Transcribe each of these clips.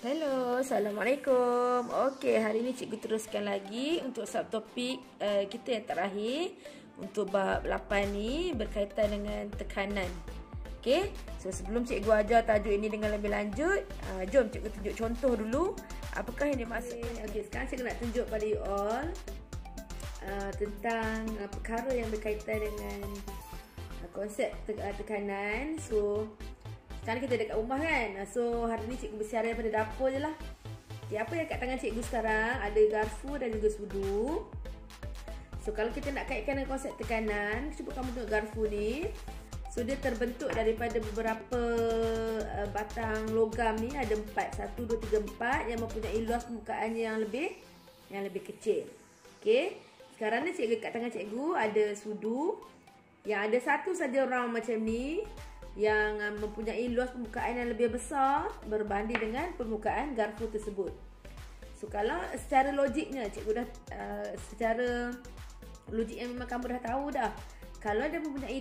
Hello, Assalamualaikum. Okey, hari ini cikgu teruskan lagi untuk subtopik kita yang terakhir untuk bab 8 ni berkaitan dengan tekanan. Okey, so sebelum cikgu ajar tajuk ini dengan lebih lanjut, jom cikgu tunjuk contoh dulu apakah yang dimaksudkan. Okey, sekarang cikgu nak tunjuk pada you all tentang perkara yang berkaitan dengan konsep tekanan. So sekarang kita dekat rumah kan. So hari ni cikgu bersiaran daripada dapur je lah. Okay, apa yang kat tangan cikgu sekarang? Ada garfu dan juga sudu. So kalau kita nak kaitkan dengan konsep tekanan, cuba kamu tengok garfu ni. So dia terbentuk daripada beberapa batang logam ni. Ada 4, 1, 2, 3, 4 yang mempunyai luas permukaan yang lebih kecil. Okay, sekarang ni cikgu kat tangan cikgu ada sudu yang ada satu saja round macam ni, yang mempunyai luas permukaan yang lebih besar berbanding dengan permukaan garfu tersebut. So kalau secara logiknya, cikgu dah secara logik yang memang kamu dah tahu dah, kalau dia mempunyai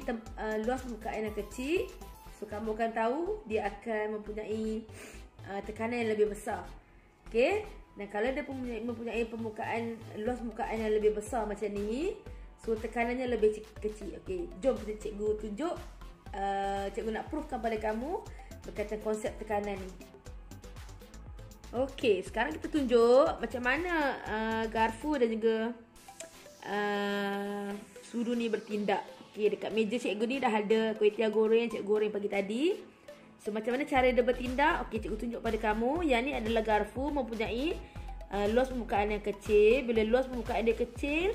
luas permukaan yang kecil, so kamu akan tahu dia akan mempunyai tekanan yang lebih besar. Okey, dan kalau dia mempunyai luas permukaan yang lebih besar macam ni, so tekanannya lebih kecil. Okey, jom cikgu tunjuk. Cikgu nak proofkan pada kamu berkaitan konsep tekanan ni. Okey, sekarang kita tunjuk macam mana garfu dan juga sudu ni bertindak. Okey, dekat meja cikgu ni dah ada kuih tiaw goreng yang cikgu goreng pagi tadi. So macam mana cara dia bertindak? Okey, cikgu tunjuk pada kamu. Yang ni adalah garfu mempunyai luas permukaan yang kecil. Bila luas permukaan dia kecil,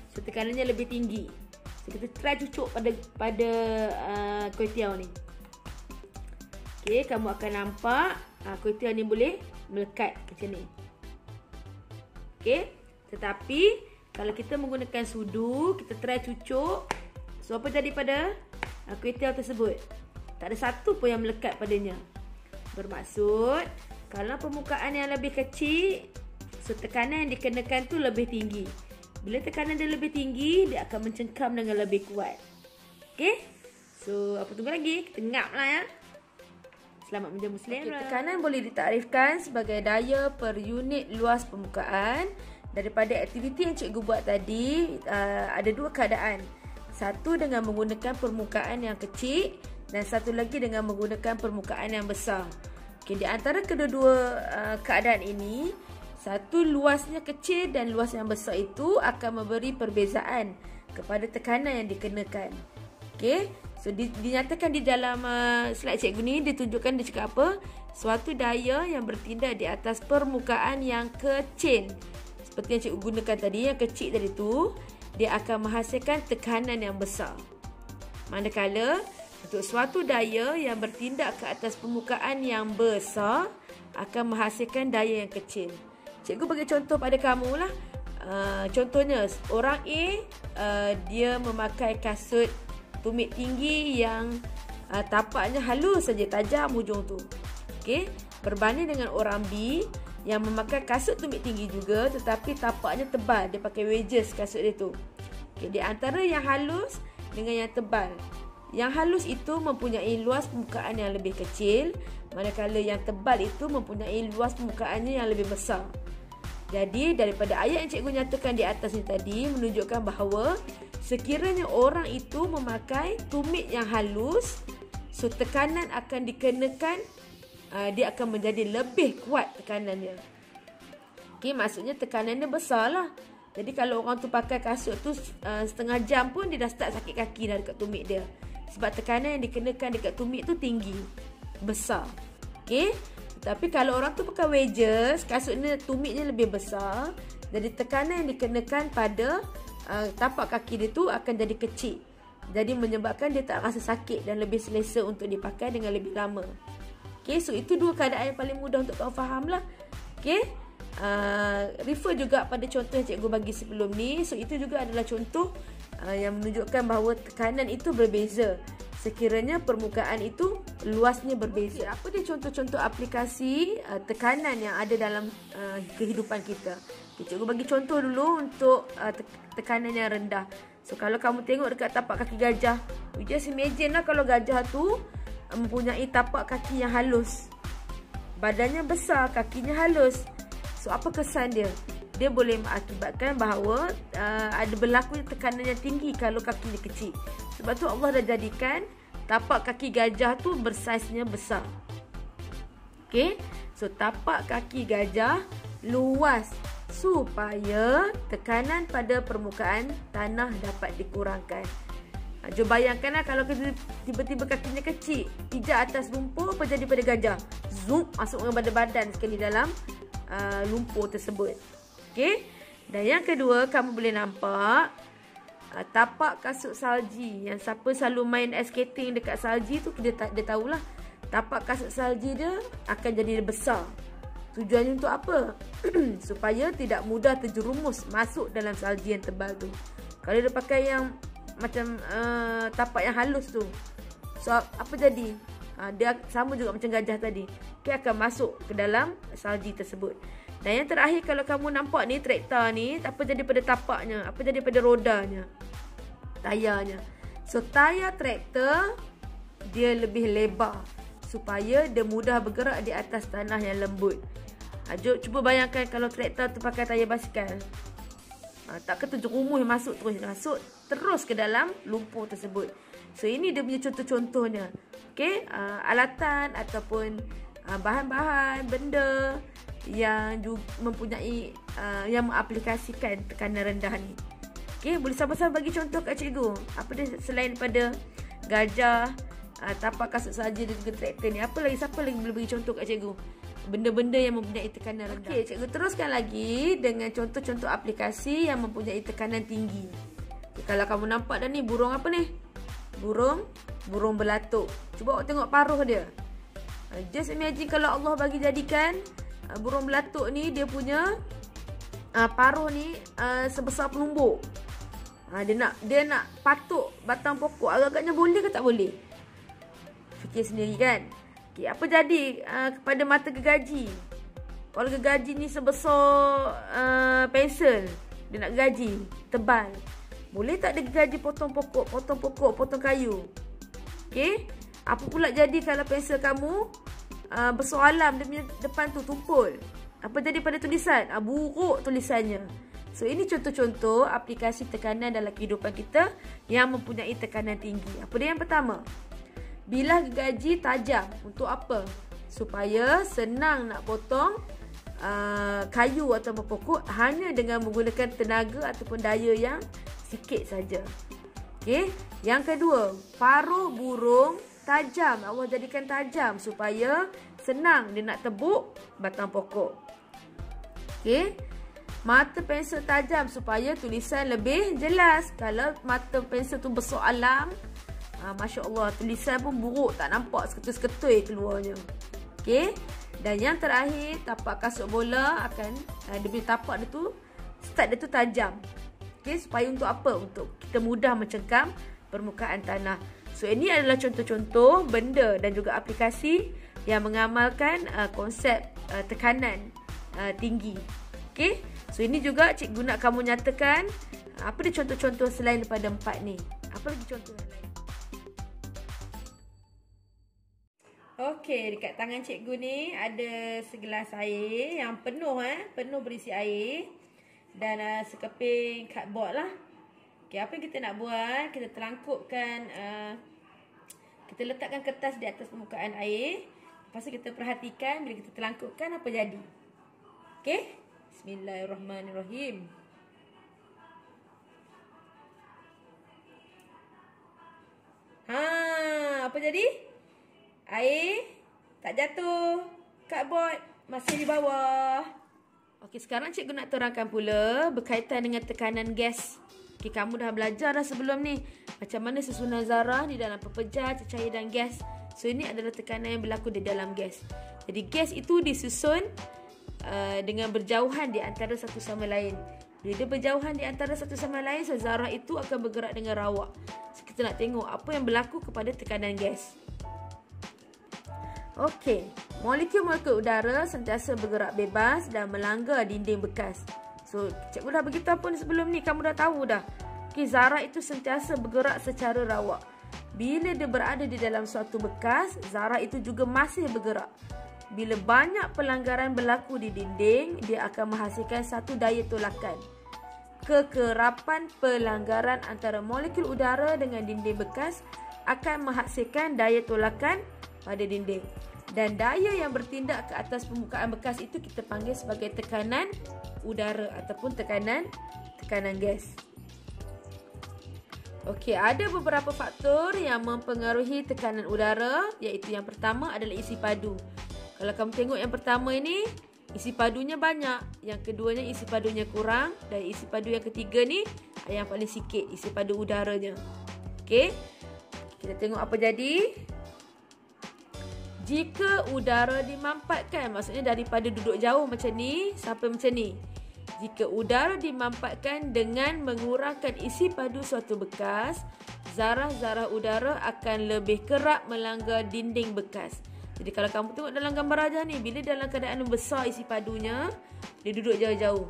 so tekanannya lebih tinggi. So, kita try cucuk pada kuih tiaw ni. Okey, kamu akan nampak kuih tiaw ni boleh melekat macam ni. Okey, tetapi kalau kita menggunakan sudu, kita try cucuk. So apa jadi pada kuih tiaw tersebut? Tak ada satu pun yang melekat padanya. Bermaksud kalau permukaan yang lebih kecil, so tekanan yang dikenakan tu lebih tinggi. Bila tekanan dia lebih tinggi, dia akan mencengkam dengan lebih kuat. Okey? So, apa tunggu lagi? Kita ngap lah ya. Selamat menjamu selera. Okay, tekanan boleh ditarifkan sebagai daya per unit luas permukaan. Daripada aktiviti yang cikgu buat tadi, ada dua keadaan. Satu dengan menggunakan permukaan yang kecil dan satu lagi dengan menggunakan permukaan yang besar. Okay, di antara kedua-dua keadaan ini, satu luasnya kecil dan luas yang besar itu akan memberi perbezaan kepada tekanan yang dikenakan. Okey, so dinyatakan di dalam slide cikgu ni, ditunjukkan dia cakap apa? Suatu daya yang bertindak di atas permukaan yang kecil. Seperti yang cikgu gunakan tadi, yang kecil tadi tu, dia akan menghasilkan tekanan yang besar. Manakala untuk suatu daya yang bertindak ke atas permukaan yang besar akan menghasilkan daya yang kecil. Cikgu bagi contoh pada kamu lah. Contohnya, orang A dia memakai kasut tumit tinggi yang tapaknya halus saja, tajam hujung tu. Okey, berbanding dengan orang B yang memakai kasut tumit tinggi juga tetapi tapaknya tebal. Dia pakai wedges kasut dia tu. Okey, di antara yang halus dengan yang tebal, yang halus itu mempunyai luas permukaan yang lebih kecil, manakala yang tebal itu mempunyai luas permukaannya yang lebih besar. Jadi daripada ayat yang cikgu nyatakan di atas ni tadi menunjukkan bahawa sekiranya orang itu memakai tumit yang halus, so tekanan akan dikenakan, dia akan menjadi lebih kuat tekanannya. Okey, maksudnya tekanannya besar lah. Jadi kalau orang tu pakai kasut tu setengah jam pun dia dah start sakit kaki dah dekat tumit dia. Sebab tekanan yang dikenakan dekat tumit tu tinggi, besar. Okey, tapi kalau orang tu pakai wedges, kasutnya tumitnya lebih besar, jadi tekanan yang dikenakan pada tapak kaki dia tu akan jadi kecil. Jadi menyebabkan dia tak rasa sakit dan lebih selesa untuk dipakai dengan lebih lama. Okey, so itu dua keadaan yang paling mudah untuk kau faham lah. Okey, refer juga pada contoh yang cikgu bagi sebelum ni. So itu juga adalah contoh yang menunjukkan bahawa tekanan itu berbeza sekiranya permukaan itu luasnya berbeza. Apa dia contoh-contoh aplikasi tekanan yang ada dalam kehidupan kita? Cikgu bagi contoh dulu untuk tekanan yang rendah. So kalau kamu tengok dekat tapak kaki gajah, you just imagine lah kalau gajah tu mempunyai tapak kaki yang halus. badannya besar, kakinya halus. So apa kesan dia? Dia boleh mengakibatkan bahawa ada berlaku tekanan yang tinggi kalau kakinya kecil. Sebab tu Allah dah jadikan tapak kaki gajah tu bersaiznya besar. Okey. So tapak kaki gajah luas supaya tekanan pada permukaan tanah dapat dikurangkan. Jom bayangkanlah kalau tiba-tiba kakinya kecil, pijak atas lumpur, apa jadi pada gajah? Zoom, masuk ke badan sekali dalam lumpur tersebut. Okey. Dan yang kedua, kamu boleh nampak tapak kasut salji. Yang siapa selalu main ice skating dekat salji tu, dia tahulah tapak kasut salji dia akan jadi besar. Tujuannya untuk apa? Supaya tidak mudah terjerumus masuk dalam salji yang tebal tu. Kalau dia pakai yang macam tapak yang halus tu, so apa jadi? Dia sama juga macam gajah tadi. Dia akan masuk ke dalam salji tersebut. Dan yang terakhir, kalau kamu nampak ni traktor ni, apa jadi pada tapaknya? Apa jadi pada rodanya? Tayarnya. So tayar traktor dia lebih lebar supaya dia mudah bergerak di atas tanah yang lembut. Jom cuba bayangkan kalau traktor tu pakai tayar basikal. Tak terjerumus masuk terus ke dalam lumpur tersebut. So ini dia punya contoh-contohnya. Okey, alatan ataupun bahan-bahan, benda yang mempunyai yang mengaplikasikan tekanan rendah ni. Okey, boleh sama-sama bagi contoh kat cikgu. Apa dia selain pada gajah, tapak kasut saja dan juga traktor ni? Apa lagi, siapa lagi boleh bagi contoh kat cikgu? Benda-benda yang mempunyai tekanan rendah. Okey, cikgu teruskan lagi dengan contoh-contoh aplikasi yang mempunyai tekanan tinggi. Kalau kamu nampak dah ni, burung apa ni? Burung belatuk. Cuba awak tengok paruh dia. Just imagine kalau Allah bagi jadikan burung belatuk ni, dia punya paruh ni sebesar pelumbuk. Dia nak patuk batang pokok. Agak-agaknya boleh ke tak boleh? Fikir sendiri kan. Okay, apa jadi kepada mata gergaji? Kalau gergaji ni sebesar pensel, dia nak gergaji tebal, boleh tak dia gergaji potong pokok, potong kayu? Okey, apa pula jadi kalau pensel kamu besar alam, dia punya depan tu tumpul? Apa jadi pada tulisan? Buruk tulisannya. So ini contoh-contoh aplikasi tekanan dalam kehidupan kita yang mempunyai tekanan tinggi. Apa dia yang pertama? Bilah gergaji tajam. Untuk apa? Supaya senang nak potong kayu atau pokok hanya dengan menggunakan tenaga ataupun daya yang sikit saja. Okey. Yang kedua, paruh burung tajam. Allah jadikan tajam supaya senang dia nak tebuk batang pokok. Okey. Mata pensel tajam supaya tulisan lebih jelas. Kalau mata pensel tu besar alam, Masya Allah, tulisan pun buruk, tak nampak, seketul-seketul keluarnya. Okey. Dan yang terakhir, tapak kasut bola akan dia punya tapak dia tu, start dia tu tajam. Okey, supaya untuk apa? Untuk kita mudah mencengkam permukaan tanah. So ini adalah contoh-contoh benda dan juga aplikasi yang mengamalkan konsep tekanan tinggi. Okey. So ini juga cikgu nak kamu nyatakan apa dia contoh-contoh selain daripada 4 ni. Apa lagi contoh yang lain? Okey, dekat tangan cikgu ni ada segelas air yang penuh penuh berisi air dan sekeping cardboard lah. Okey, apa yang kita nak buat? Kita terangkupkan kita letakkan kertas di atas permukaan air. Lepas tu kita perhatikan bila kita terangkupkan apa jadi. Okey? Bismillahirrahmanirrahim. Apa jadi? Air tak jatuh, cardboard masih di bawah. Okey, sekarang cikgu nak terangkan pula berkaitan dengan tekanan gas. Okey, kamu dah belajar dah sebelum ni macam mana susunan zarah di dalam pepejal, cecair dan gas. So ini adalah tekanan yang berlaku di dalam gas. Jadi gas itu disusun dengan berjauhan di antara satu sama lain. Bila dia berjauhan di antara satu sama lain, so zarah itu akan bergerak dengan rawak. So kita nak tengok apa yang berlaku kepada tekanan gas. Okey, molekul-molekul udara sentiasa bergerak bebas dan melanggar dinding bekas. So, cikgu dah beritahu pun sebelum ni, kamu dah tahu dah. Okey, zarah itu sentiasa bergerak secara rawak. Bila dia berada di dalam suatu bekas, zarah itu juga masih bergerak. bila banyak pelanggaran berlaku di dinding, dia akan menghasilkan satu daya tolakan. Kekerapan pelanggaran antara molekul udara dengan dinding bekas akan menghasilkan daya tolakan pada dinding. Dan daya yang bertindak ke atas permukaan bekas itu kita panggil sebagai tekanan udara ataupun tekanan gas. Okey, ada beberapa faktor yang mempengaruhi tekanan udara, iaitu yang pertama adalah isi padu. Kalau kamu tengok yang pertama ini, isi padunya banyak. Yang keduanya isi padunya kurang. Dan isi padu yang ketiga ni yang paling sikit, isi padu udaranya. Okey. Kita tengok apa jadi. Jika udara dimampatkan, maksudnya daripada duduk jauh macam ni sampai macam ni. Jika udara dimampatkan dengan mengurangkan isi padu suatu bekas, zarah-zarah udara akan lebih kerap melanggar dinding bekas. Jadi kalau kamu tengok dalam gambar rajah ni, bila dalam keadaan besar isi padunya, dia duduk jauh-jauh.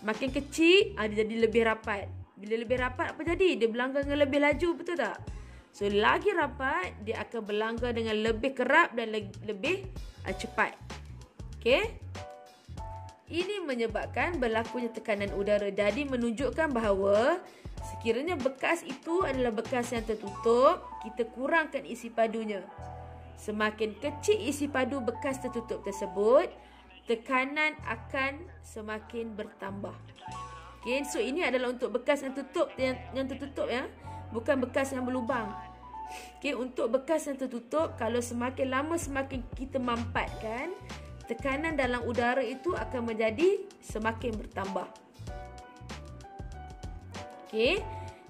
Semakin kecil, dia jadi lebih rapat. Bila lebih rapat, apa jadi? Dia berlanggar dengan lebih laju, betul tak? So, lagi rapat, dia akan berlanggar dengan lebih kerap dan lebih cepat. Okey? Ini menyebabkan berlakunya tekanan udara. Jadi, menunjukkan bahawa sekiranya bekas itu adalah bekas yang tertutup, kita kurangkan isi padunya. Semakin kecil isi padu bekas tertutup tersebut, tekanan akan semakin bertambah. Okay, so ini adalah untuk bekas yang tertutup ya, bukan bekas yang berlubang. Okay, untuk bekas yang tertutup, kalau semakin lama semakin kita mampatkan, tekanan dalam udara itu akan menjadi semakin bertambah. Okay,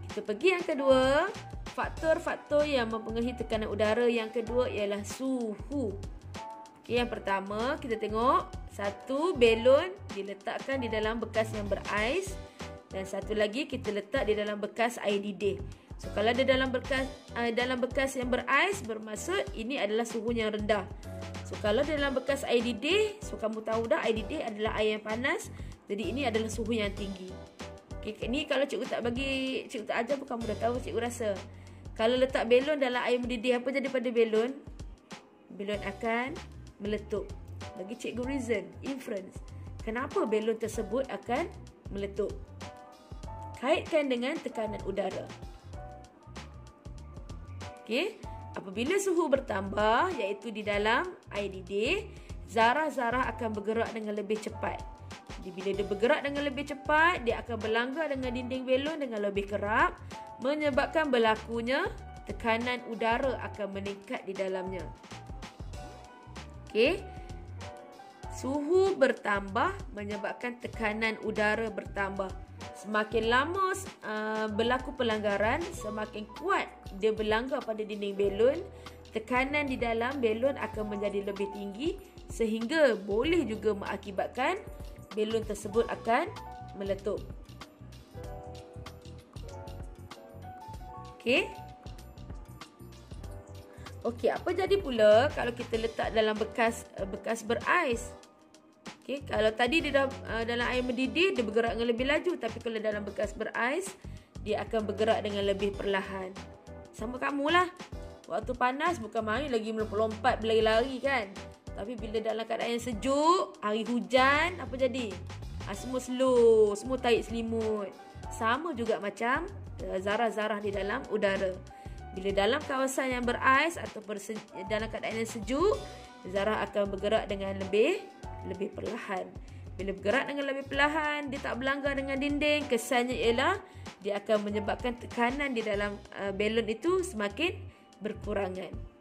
kita pergi yang kedua. Faktor-faktor yang mempengaruhi tekanan udara yang kedua ialah suhu. Okey, yang pertama kita tengok, satu belon diletakkan di dalam bekas yang berais dan satu lagi kita letak di dalam bekas air didih. So kalau ada dalam bekas yang berais, bermaksud ini adalah suhu yang rendah. So kalau dalam bekas air didih, so kamu tahu dah air didih adalah air yang panas, jadi ini adalah suhu yang tinggi. Okey, ni kalau cikgu tak ajar pun kamu dah tahu, cikgu rasa. Kalau letak belon dalam air mendidih, apa jadi pada belon? Belon akan meletup. Bagi cikgu reason, inference. Kenapa belon tersebut akan meletup? Kaitkan dengan tekanan udara. Okey, apabila suhu bertambah, iaitu di dalam air didih, zarah-zarah akan bergerak dengan lebih cepat. Jadi bila dia bergerak dengan lebih cepat, dia akan berlanggar dengan dinding belon dengan lebih kerap, menyebabkan berlakunya tekanan udara akan meningkat di dalamnya. Okey. Suhu bertambah menyebabkan tekanan udara bertambah. Semakin lama berlaku pelanggaran, semakin kuat dia berlanggar pada dinding belon, tekanan di dalam belon akan menjadi lebih tinggi sehingga boleh juga mengakibatkan belon tersebut akan meletup. Okey. Okey, apa jadi pula kalau kita letak dalam bekas berais? Okey, kalau tadi dia dalam air mendidih, dia bergerak dengan lebih laju, tapi kalau dalam bekas berais, dia akan bergerak dengan lebih perlahan. Sama kamulah. Waktu panas bukan main lagi melompat berlari-lari kan? Tapi bila dalam keadaan yang sejuk, hari hujan, apa jadi? Semua slow, semua tarik selimut. Sama juga macam zarah-zarah di dalam udara. Bila dalam kawasan yang berais atau dalam keadaan yang sejuk, zarah akan bergerak dengan lebih perlahan. Bila bergerak dengan lebih perlahan, dia tak berlanggar dengan dinding. Kesannya ialah dia akan menyebabkan tekanan di dalam belon itu semakin berkurangan.